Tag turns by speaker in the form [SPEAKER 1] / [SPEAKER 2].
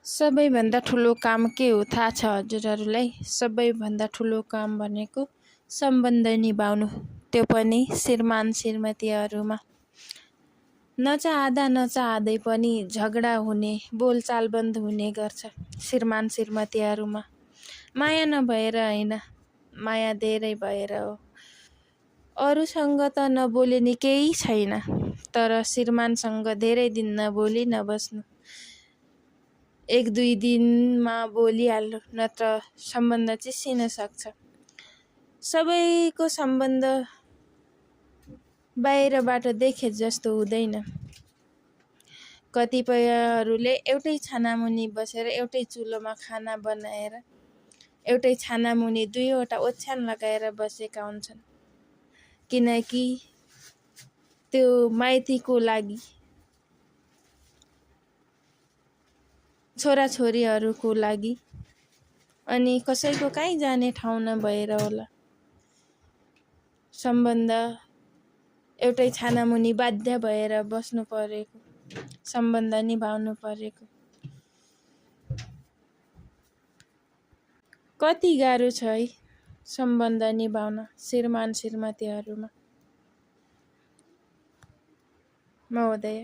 [SPEAKER 1] सबैभन्दा ठुलो काम के हो थाहा छ हजुरहरूलाई? सबैभन्दा ठुलो काम भनेको सम्बन्ध निभाउनु, त्यो पनि श्रीमान श्रीमतीहरूमा। नचाहँदा नचाहँदै पनि झगडा हुने, बोलचाल बन्द हुने गर्छ श्रीमान श्रीमतीहरूमा। माया नभएर होइन, माया धेरै भएर हो। अरूसँग त नबोलिने केही छैन, तर श्रीमानसँग धेरै दिन नबोली नबस्नु। 1-2 दिनमा बोलिहाल्नु, नत्र सम्बन्ध चिसिन सक्छ। सबैको सम्बन्ध बाहिरबाट देखे जस्तो हुँदैन। कतिपयहरूले एउटै छानामुनि बसेर एउटै चुलोमा खाना बनाएर एउटै छानामुनि 2वटा ओछ्यान लगाएर बसेका हुन्छन्, किनकि त्यो माइतीको लागि, छोराछोरीहरूको लागि। अनि कसैको कहीँ जाने ठाउँ नभएर होला सम्बन्ध एउटै छानामुनि बाध्य भएर बस्नु परेको, सम्बन्ध निभाउनु परेको। कति गाह्रो छ है सम्बन्ध निभाउन श्रीमान श्रीमतीहरूमा। महोदय।